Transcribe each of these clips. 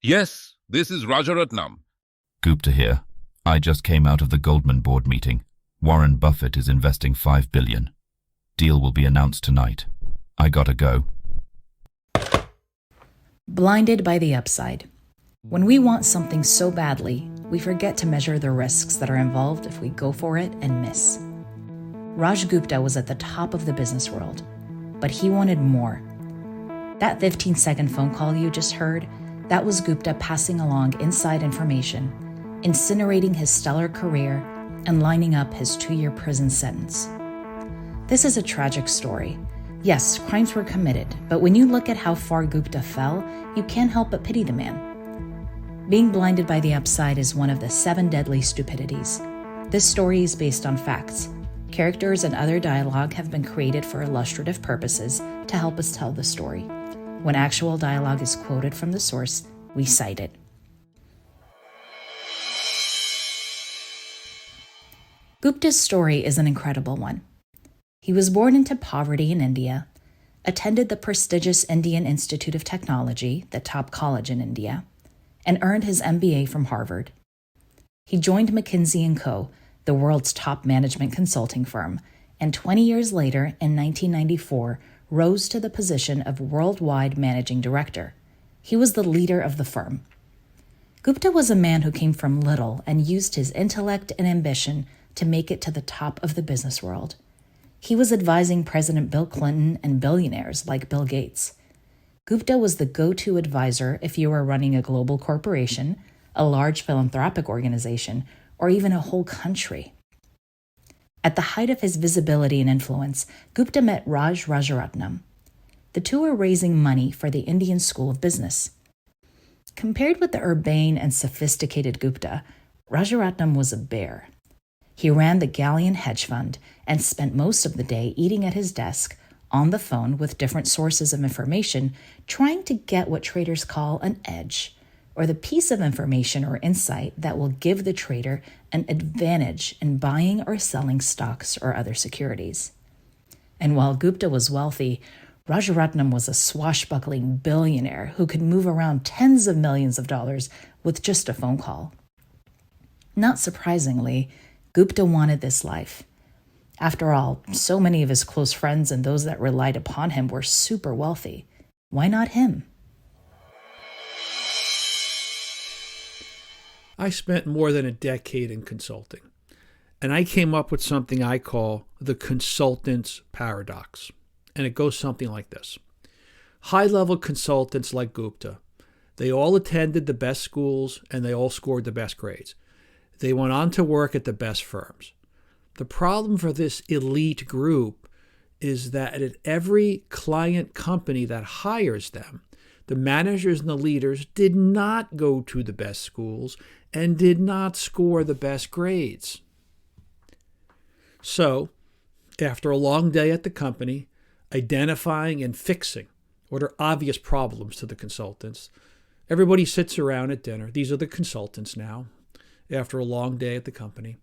Yes, this is Rajaratnam. Gupta here. I just came out of the Goldman board meeting. Warren Buffett is investing $5 billion. Deal will be announced tonight. I gotta go. Blinded by the upside. When we want something so badly, we forget to measure the risks that are involved if we go for it and miss. Raj Gupta was at the top of the business world, but he wanted more. That 15-second phone call you just heard, that was Gupta passing along inside information, incinerating his stellar career, and lining up his 2-year prison sentence. This is a tragic story. Yes, crimes were committed, but when you look at how far Gupta fell, you can't help but pity the man. Being blinded by the upside is one of the 7 deadly stupidities. This story is based on facts. Characters and other dialogue have been created for illustrative purposes to help us tell the story. When actual dialogue is quoted from the source, we cite it. Gupta's story is an incredible one. He was born into poverty in India, attended the prestigious Indian Institute of Technology, the top college in India, and earned his MBA from Harvard. He joined McKinsey Co, the world's top management consulting firm, and 20 years later, in 1994, rose to the position of worldwide managing director. He was the leader of the firm. Gupta was a man who came from little and used his intellect and ambition to make it to the top of the business world. He was advising President Bill Clinton and billionaires like Bill Gates. Gupta was the go-to advisor if you were running a global corporation, a large philanthropic organization, or even a whole country. At the height of his visibility and influence, Gupta met Rajaratnam. The two were raising money for the Indian School of Business. Compared with the urbane and sophisticated Gupta, Rajaratnam was a bear. He ran the Galleon hedge fund and spent most of the day eating at his desk, on the phone with different sources of information, trying to get what traders call an edge, or the piece of information or insight that will give the trader an advantage in buying or selling stocks or other securities. And while Gupta was wealthy, Rajaratnam was a swashbuckling billionaire who could move around tens of millions of dollars with just a phone call. Not surprisingly, Gupta wanted this life. After all, so many of his close friends and those that relied upon him were super wealthy. Why not him? I spent more than a decade in consulting, and I came up with something I call the consultant's paradox. And it goes something like this. High-level consultants like Gupta, they all attended the best schools and they all scored the best grades. They went on to work at the best firms. The problem for this elite group is that at every client company that hires them, the managers and the leaders did not go to the best schools and did not score the best grades. So, after a long day at the company, identifying and fixing what are obvious problems to the consultants, everybody sits around at dinner. These are the consultants now, after a long day at the company.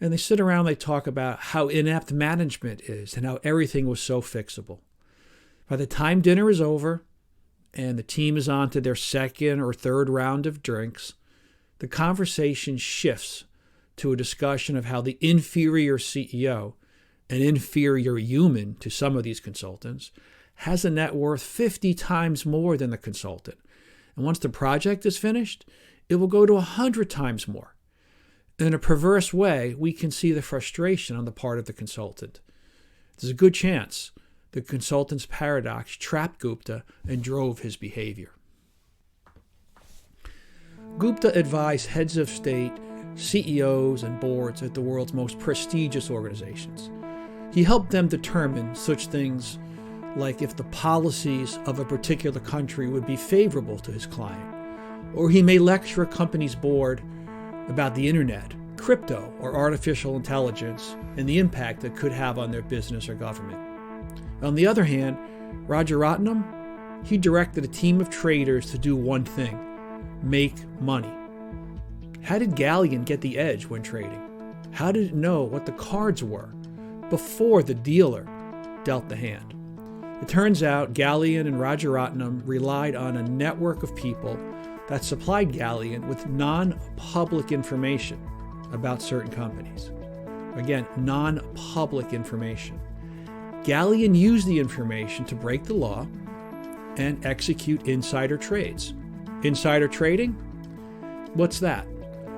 And they sit around, they talk about how inept management is and how everything was so fixable. By the time dinner is over and the team is on to their second or third round of drinks, the conversation shifts to a discussion of how the inferior CEO, an inferior human to some of these consultants, has a net worth 50 times more than the consultant. And once the project is finished, it will go to 100 times more. In a perverse way, we can see the frustration on the part of the consultant. There's a good chance the consultant's paradox trapped Gupta and drove his behavior. Gupta advised heads of state, CEOs, and boards at the world's most prestigious organizations. He helped them determine such things like if the policies of a particular country would be favorable to his client, or he may lecture a company's board about the internet, crypto, or artificial intelligence and the impact it could have on their business or government. On the other hand, Rajaratnam, he directed a team of traders to do one thing: make money. How did Galleon get the edge when trading? How did it know what the cards were before the dealer dealt the hand? It turns out Galleon and Rajaratnam relied on a network of people that supplied Galleon with non-public information about certain companies. Again, non-public information. Galleon used the information to break the law and execute insider trades. Insider trading? What's that?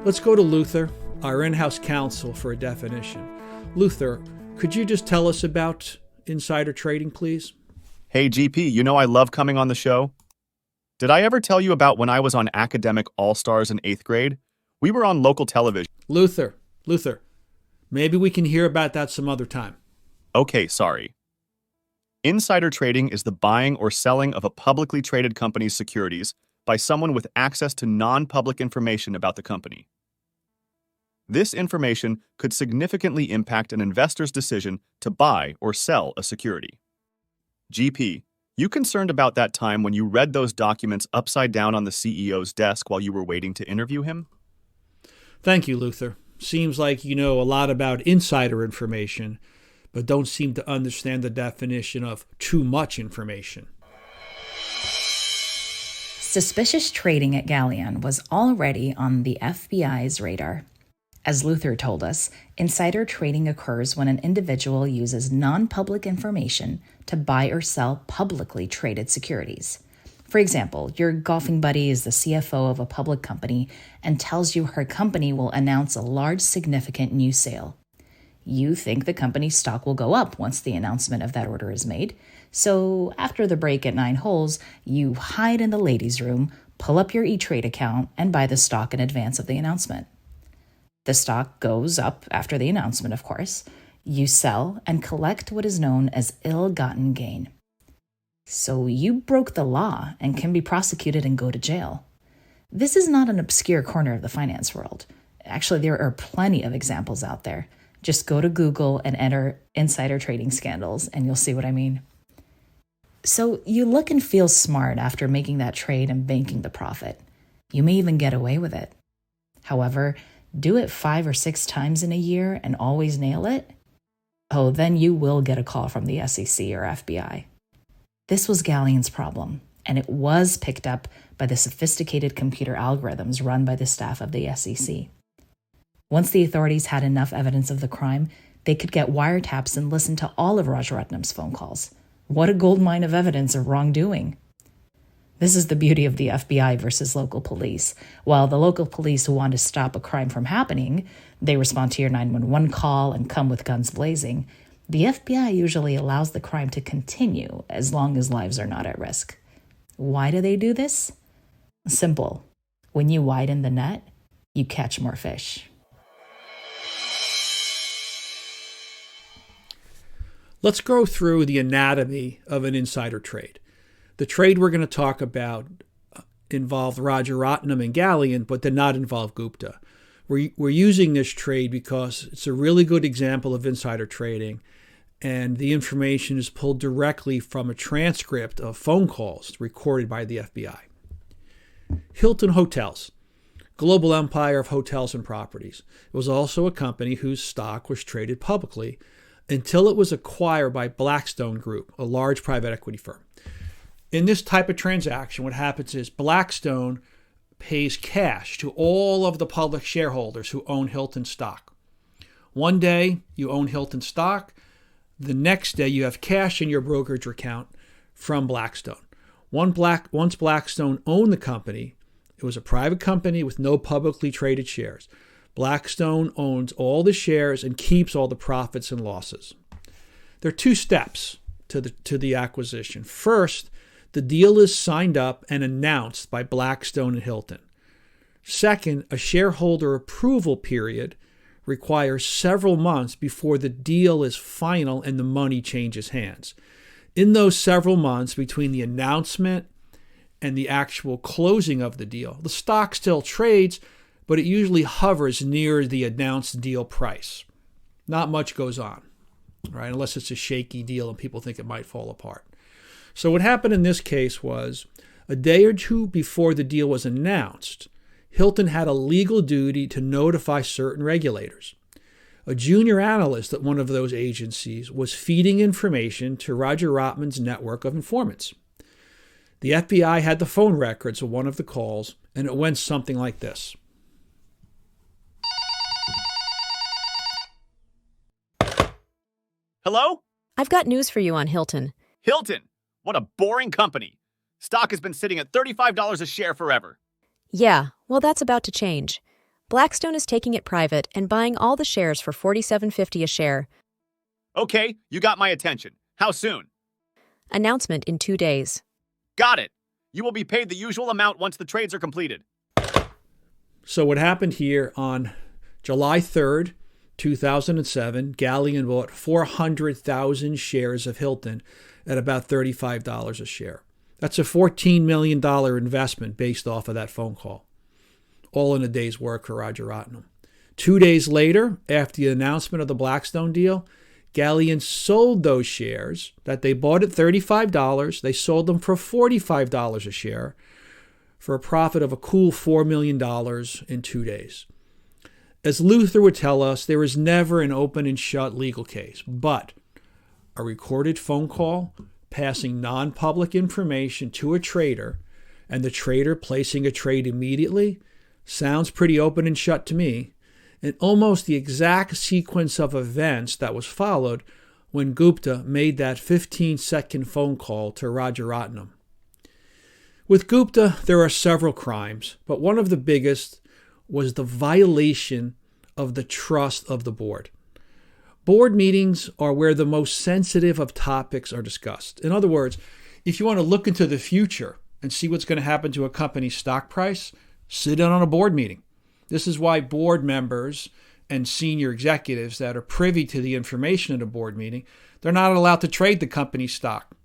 Let's go to Luther, our in-house counsel, for a definition. Luther, could you just tell us about insider trading, please? Hey, GP, you know I love coming on the show. Did I ever tell you about when I was on Academic All-Stars in 8th grade? We were on local television. Luther, maybe we can hear about that some other time. Okay, sorry. Insider trading is the buying or selling of a publicly traded company's securities by someone with access to non-public information about the company. This information could significantly impact an investor's decision to buy or sell a security. GP, you concerned about that time when you read those documents upside down on the CEO's desk while you were waiting to interview him? Thank you, Luther. Seems like you know a lot about insider information, but don't seem to understand the definition of too much information. Suspicious trading at Galleon was already on the FBI's radar. As Luther told us, insider trading occurs when an individual uses non-public information to buy or sell publicly traded securities. For example, your golfing buddy is the CFO of a public company and tells you her company will announce a large, significant new sale. You think the company's stock will go up once the announcement of that order is made. So after the break at 9 holes, you hide in the ladies' room, pull up your E-Trade account, and buy the stock in advance of the announcement. The stock goes up after the announcement, of course. You sell and collect what is known as ill-gotten gain. So you broke the law and can be prosecuted and go to jail. This is not an obscure corner of the finance world. Actually, there are plenty of examples out there. Just go to Google and enter insider trading scandals, and you'll see what I mean. So you look and feel smart after making that trade and banking the profit. You may even get away with it. However, do it 5 or 6 times in a year and always nail it? Oh, then you will get a call from the SEC or FBI. This was Galleon's problem, and it was picked up by the sophisticated computer algorithms run by the staff of the SEC. Once the authorities had enough evidence of the crime, they could get wiretaps and listen to all of Rajaratnam's phone calls. What a goldmine of evidence of wrongdoing. This is the beauty of the FBI versus local police. While the local police want to stop a crime from happening, they respond to your 911 call and come with guns blazing. The FBI usually allows the crime to continue as long as lives are not at risk. Why do they do this? Simple. When you widen the net, you catch more fish. Let's go through the anatomy of an insider trade. The trade we're going to talk about involved Rajaratnam and Galleon, but did not involve Gupta. We're using this trade because it's a really good example of insider trading, and the information is pulled directly from a transcript of phone calls recorded by the FBI. Hilton Hotels, global empire of hotels and properties. It was also a company whose stock was traded publicly until it was acquired by Blackstone Group, a large private equity firm. In this type of transaction, what happens is Blackstone pays cash to all of the public shareholders who own Hilton stock. One day, you own Hilton stock. The next day, you have cash in your brokerage account from Blackstone. Once Blackstone owned the company, it was a private company with no publicly traded shares. Blackstone owns all the shares and keeps all the profits and losses. There are 2 steps to the acquisition. First, the deal is signed up and announced by Blackstone and Hilton. Second, a shareholder approval period requires several months before the deal is final and the money changes hands. In those several months between the announcement and the actual closing of the deal, the stock still trades, but it usually hovers near the announced deal price. Not much goes on, right? Unless it's a shaky deal and people think it might fall apart. So what happened in this case was, a day or 2 before the deal was announced, Hilton had a legal duty to notify certain regulators. A junior analyst at one of those agencies was feeding information to Rajaratnam's network of informants. The FBI had the phone records of one of the calls, and it went something like this. Hello? I've got news for you on Hilton. Hilton? What a boring company. Stock has been sitting at $35 a share forever. Yeah, well, that's about to change. Blackstone is taking it private and buying all the shares for $47.50 a share. Okay, you got my attention. How soon? Announcement in 2 days. Got it. You will be paid the usual amount once the trades are completed. So what happened here on July 3rd, 2007, Galleon bought 400,000 shares of Hilton at about $35 a share. That's a $14 million investment based off of that phone call. All in a day's work for Rajaratnam. 2 days later, after the announcement of the Blackstone deal, Galleon sold those shares that they bought at $35. They sold them for $45 a share for a profit of a cool $4 million in 2 days. As Luther would tell us, there is never an open and shut legal case, but a recorded phone call passing non-public information to a trader and the trader placing a trade immediately sounds pretty open and shut to me, and almost the exact sequence of events that was followed when Gupta made that 15-second phone call to Rajaratnam. With Gupta, there are several crimes, but one of the biggest was the violation of the trust of the board. Board meetings are where the most sensitive of topics are discussed. In other words, if you want to look into the future and see what's going to happen to a company's stock price, sit in on a board meeting. This is why board members and senior executives that are privy to the information at a board meeting, they're not allowed to trade the company's stock,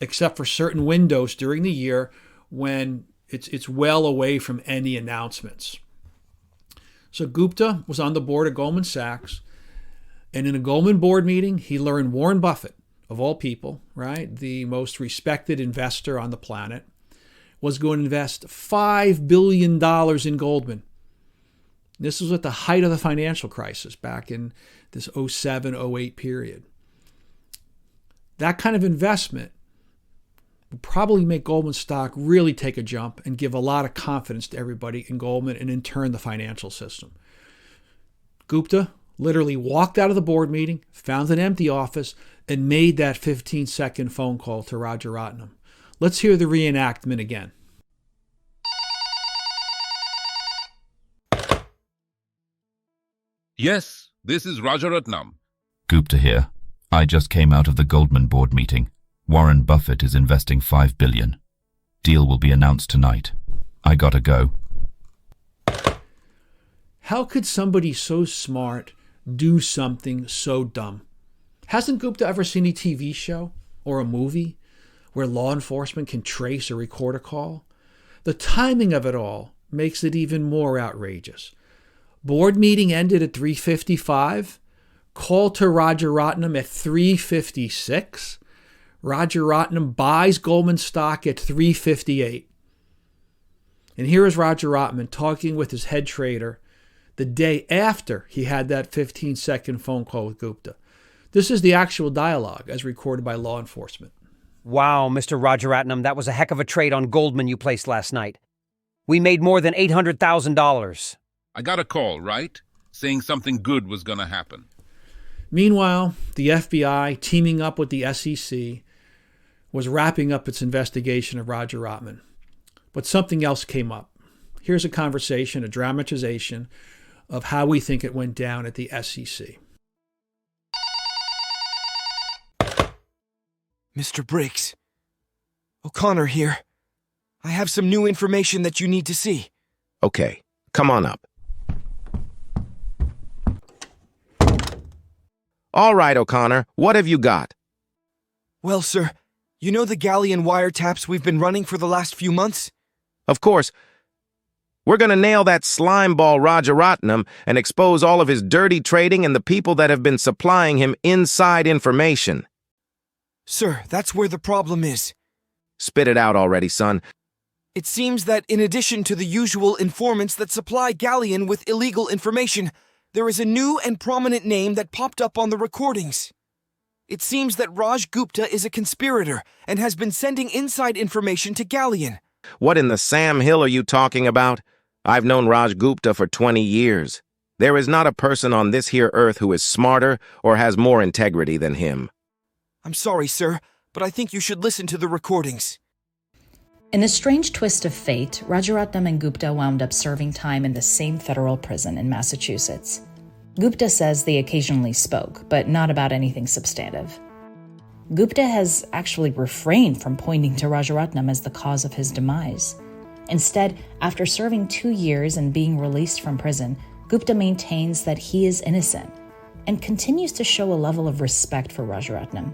except for certain windows during the year when it's well away from any announcements. So Gupta was on the board of Goldman Sachs, and in a Goldman board meeting, he learned Warren Buffett, of all people, right, the most respected investor on the planet, was going to invest $5 billion in Goldman. This was at the height of the financial crisis back in this 07-08 period. That kind of investment would probably make Goldman stock really take a jump and give a lot of confidence to everybody in Goldman and in turn the financial system. Gupta literally walked out of the board meeting, found an empty office, and made that 15-second phone call to Rajaratnam. Let's hear the reenactment again. Yes, this is Rajaratnam. Gupta here. I just came out of the Goldman board meeting. Warren Buffett is investing $5 billion. Deal will be announced tonight. I gotta go. How could somebody so smart do something so dumb? Hasn't Gupta ever seen a TV show or a movie where law enforcement can trace or record a call? The timing of it all makes it even more outrageous. Board meeting ended at 3:55. Call to Rajaratnam at 3:56. Rajaratnam buys Goldman stock at 3:58. And here is Rajaratnam talking with his head trader the day after he had that 15-second phone call with Gupta. This is the actual dialogue as recorded by law enforcement. Wow, Mr. Rajaratnam, that was a heck of a trade on Goldman you placed last night. We made more than $800,000. I got a call, right? Saying something good was going to happen. Meanwhile, the FBI, teaming up with the SEC, was wrapping up its investigation of Rajaratnam. But something else came up. Here's a conversation, a dramatization of how we think it went down at the SEC. Mr. Briggs. O'Connor here. I have some new information that you need to see. Okay, come on up. All right, O'Connor, what have you got? Well, sir, you know the galleon wiretaps we've been running for the last few months? Of course. We're going to nail that slimeball Rajaratnam and expose all of his dirty trading and the people that have been supplying him inside information. Sir, that's where the problem is. Spit it out already, son. It seems that in addition to the usual informants that supply Galleon with illegal information, there is a new and prominent name that popped up on the recordings. It seems that Raj Gupta is a conspirator and has been sending inside information to Galleon. What in the Sam Hill are you talking about? I've known Raj Gupta for 20 years. There is not a person on this here earth who is smarter or has more integrity than him. I'm sorry, sir, but I think you should listen to the recordings. In a strange twist of fate, Rajaratnam and Gupta wound up serving time in the same federal prison in Massachusetts. Gupta says they occasionally spoke, but not about anything substantive. Gupta has actually refrained from pointing to Rajaratnam as the cause of his demise. Instead, after serving 2 years and being released from prison, Gupta maintains that he is innocent and continues to show a level of respect for Rajaratnam.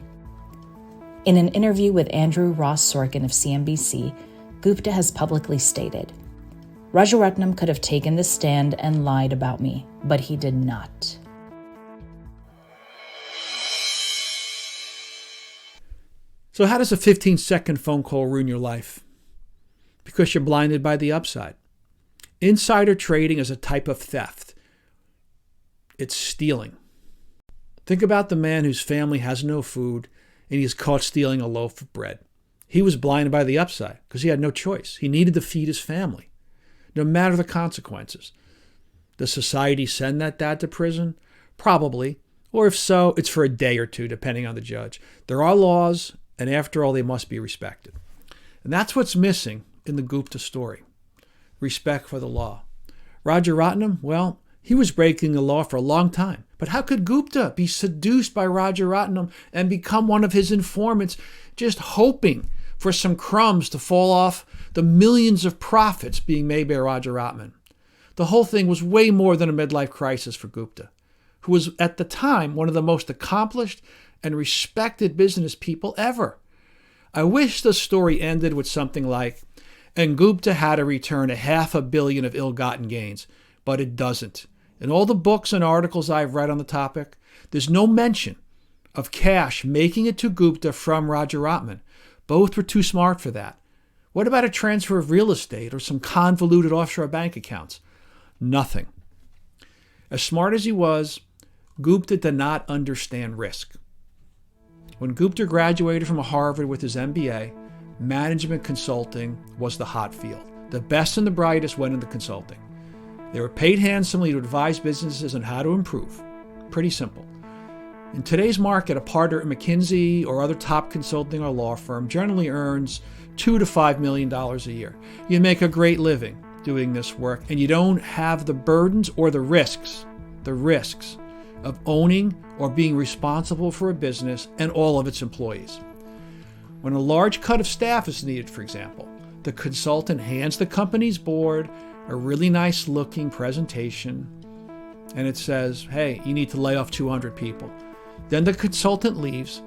In an interview with Andrew Ross Sorkin of CNBC, Gupta has publicly stated, "Rajaratnam could have taken the stand and lied about me, but he did not." So how does a 15-second phone call ruin your life? Because you're blinded by the upside. Insider trading is a type of theft. It's stealing. Think about the man whose family has no food and he's caught stealing a loaf of bread. He was blinded by the upside because he had no choice. He needed to feed his family, no matter the consequences. Does society send that dad to prison? Probably. Or if so, it's for a day or two, depending on the judge. There are laws, and after all, they must be respected. And that's what's missing in the Gupta story. Respect for the law. Rajaratnam, well, he was breaking the law for a long time. But how could Gupta be seduced by Rajaratnam and become one of his informants, just hoping for some crumbs to fall off the millions of profits being made by Rajaratnam? The whole thing was way more than a midlife crisis for Gupta, who was at the time one of the most accomplished and respected business people ever. I wish the story ended with something like, and Gupta had to return $500 million of ill-gotten gains, but it doesn't. In all the books and articles I've read on the topic, there's no mention of cash making it to Gupta from Rajaratnam. Both were too smart for that. What about a transfer of real estate or some convoluted offshore bank accounts? Nothing. As smart as he was, Gupta did not understand risk. When Gupta graduated from Harvard with his MBA, management consulting was the hot field. The best and the brightest went into consulting. They were paid handsomely to advise businesses on how to improve. Pretty simple. In today's market, a partner at McKinsey or other top consulting or law firm generally earns $2 to $5 million a year. You make a great living doing this work, and you don't have the burdens or the risks of owning or being responsible for a business and all of its employees. When a large cut of staff is needed, for example, the consultant hands the company's board a really nice looking presentation, and it says, hey, you need to lay off 200 people. Then the consultant leaves,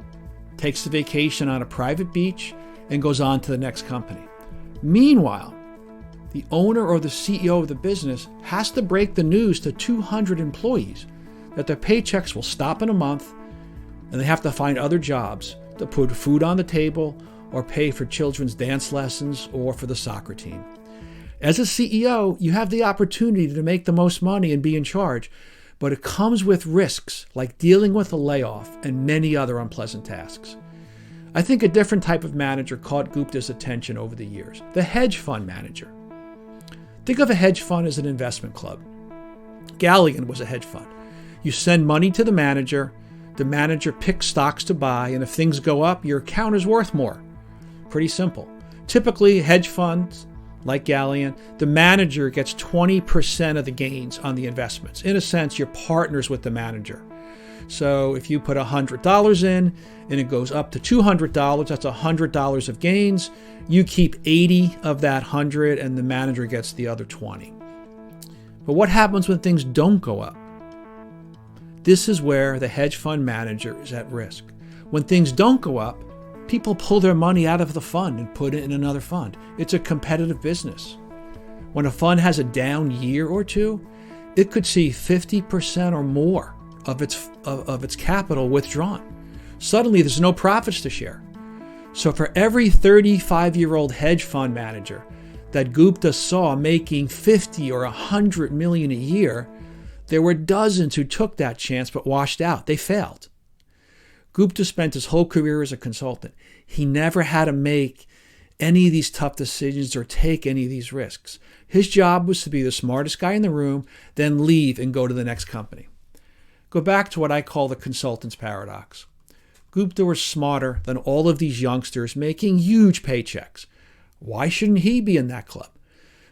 takes a vacation on a private beach, and goes on to the next company. Meanwhile, the owner or the CEO of the business has to break the news to 200 employees that their paychecks will stop in a month and they have to find other jobs to put food on the table or pay for children's dance lessons or for the soccer team. As a CEO, you have the opportunity to make the most money and be in charge, but it comes with risks like dealing with a layoff and many other unpleasant tasks. I think a different type of manager caught Gupta's attention over the years, the hedge fund manager. Think of a hedge fund as an investment club. Galleon was a hedge fund. You send money to the manager picks stocks to buy, and if things go up, your account is worth more. Pretty simple. Typically, hedge funds like Galleon, the manager gets 20% of the gains on the investments. In a sense, you're partners with the manager. So if you put $100 in and it goes up to $200, that's $100 of gains. You keep 80 of that 100 and the manager gets the other 20. But what happens when things don't go up? This is where the hedge fund manager is at risk. When things don't go up, people pull their money out of the fund and put it in another fund. It's a competitive business. When a fund has a down year or two, it could see 50% or more of its capital withdrawn. Suddenly, there's no profits to share. So for every 35-year-old hedge fund manager that Gupta saw making 50 or 100 million a year, There were dozens who took that chance but washed out. They failed. Gupta spent his whole career as a consultant. He never had to make any of these tough decisions or take any of these risks. His job was to be the smartest guy in the room, then leave and go to the next company. Go back to what I call the consultant's paradox. Gupta was smarter than all of these youngsters making huge paychecks. Why shouldn't he be in that club?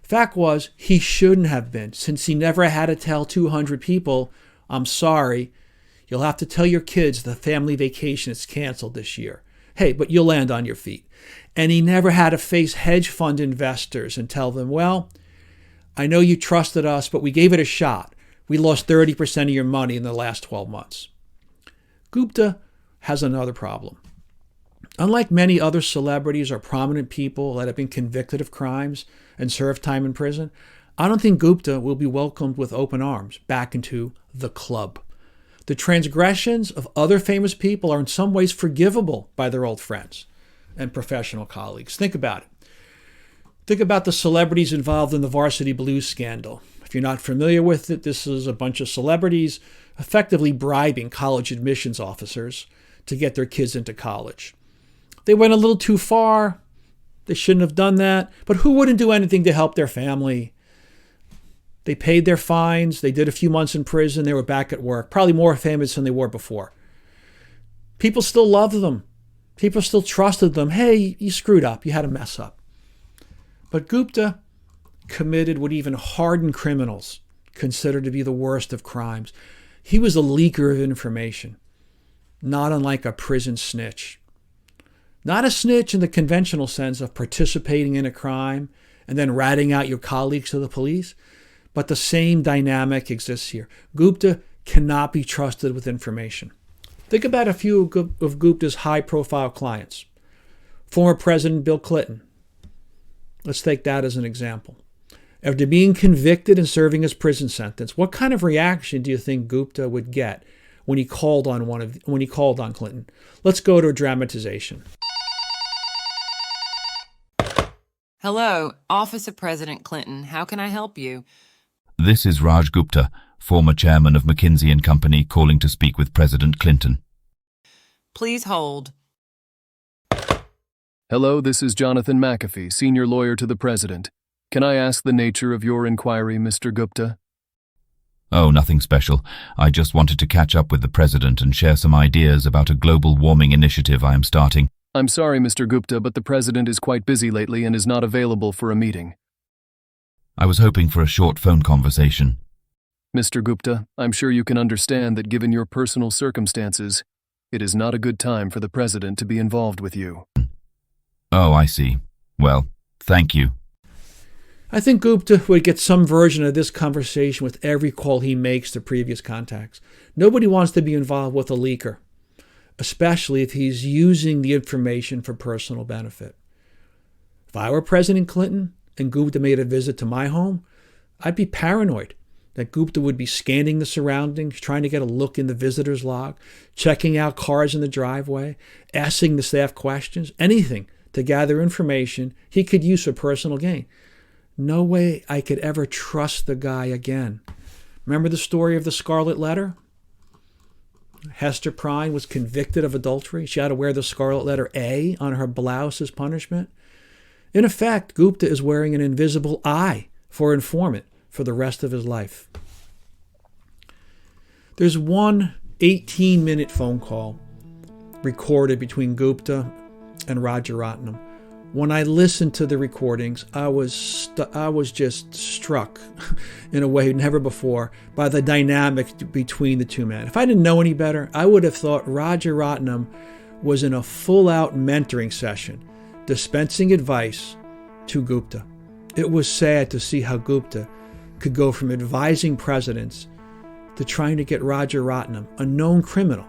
Fact was, he shouldn't have been, since he never had to tell 200 people, I'm sorry, you'll have to tell your kids the family vacation is canceled this year. Hey, but you'll land on your feet. And he never had to face hedge fund investors and tell them, well, I know you trusted us, but we gave it a shot. We lost 30% of your money in the last 12 months. Gupta has another problem. Unlike many other celebrities or prominent people that have been convicted of crimes and served time in prison, I don't think Gupta will be welcomed with open arms back into the club. The transgressions of other famous people are in some ways forgivable by their old friends and professional colleagues. Think about it. Think about the celebrities involved in the Varsity Blues scandal. If you're not familiar with it, this is a bunch of celebrities effectively bribing college admissions officers to get their kids into college. They went a little too far. They shouldn't have done that. But who wouldn't do anything to help their family? They paid their fines. They did a few months in prison. They were back at work, probably more famous than they were before. People still loved them. People still trusted them. Hey, you screwed up. You had a mess up. But Gupta committed what even hardened criminals consider to be the worst of crimes. He was a leaker of information, not unlike a prison snitch. Not a snitch in the conventional sense of participating in a crime and then ratting out your colleagues to the police, but the same dynamic exists here. Gupta cannot be trusted with information. Think about a few of Gupta's high-profile clients. Former President Bill Clinton. Let's take that as an example. After being convicted and serving his prison sentence, what kind of reaction do you think Gupta would get when he called on Clinton? Let's go to a dramatization. Hello, Office of President Clinton. How can I help you? This is Raj Gupta, former chairman of McKinsey Co, calling to speak with President Clinton. Please hold. Hello, this is Jonathan McAfee, senior lawyer to the president. Can I ask the nature of your inquiry, Mr. Gupta? Oh, nothing special. I just wanted to catch up with the president and share some ideas about a global warming initiative I am starting. I'm sorry, Mr. Gupta, but the president is quite busy lately and is not available for a meeting. I was hoping for a short phone conversation. Mr. Gupta, I'm sure you can understand that given your personal circumstances, it is not a good time for the president to be involved with you. Oh, I see. Well, thank you. I think Gupta would get some version of this conversation with every call he makes to previous contacts. Nobody wants to be involved with a leaker, especially if he's using the information for personal benefit. If I were President Clinton and Gupta made a visit to my home, I'd be paranoid that Gupta would be scanning the surroundings, trying to get a look in the visitor's log, checking out cars in the driveway, asking the staff questions, anything to gather information he could use for personal gain. No way I could ever trust the guy again. Remember the story of the scarlet letter? Hester Prynne was convicted of adultery. She had to wear the scarlet letter A on her blouse as punishment. In effect, Gupta is wearing an invisible I for informant for the rest of his life. There's one 18-minute phone call recorded between Gupta and Rajaratnam. When I listened to the recordings, I was just struck in a way never before by the dynamic between the two men. If I didn't know any better, I would have thought Rajaratnam was in a full-out mentoring session, dispensing advice to Gupta. It was sad to see how Gupta could go from advising presidents to trying to get Rajaratnam, a known criminal,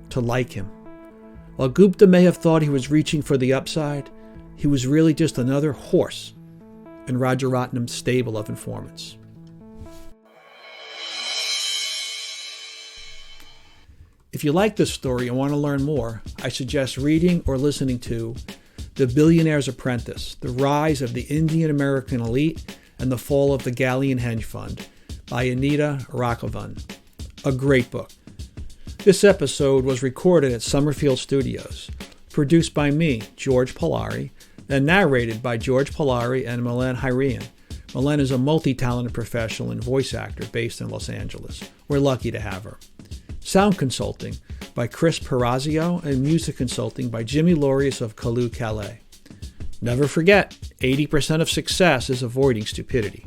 to like him. While Gupta may have thought he was reaching for the upside, he was really just another horse in Rajaratnam's stable of informants. If you like this story and want to learn more, I suggest reading or listening to The Billionaire's Apprentice, The Rise of the Indian American Elite and the Fall of the Galleon Hedge Fund by Anita Rakavan. A great book. This episode was recorded at Summerfield Studios, produced by me, George Polari, and narrated by George Polari and Milen Hyrian. Milen is a multi-talented professional and voice actor based in Los Angeles. We're lucky to have her. Sound consulting by Chris Perazio and music consulting by Jimmy Lorius of Kalu Calais. Never forget, 80% of success is avoiding stupidity.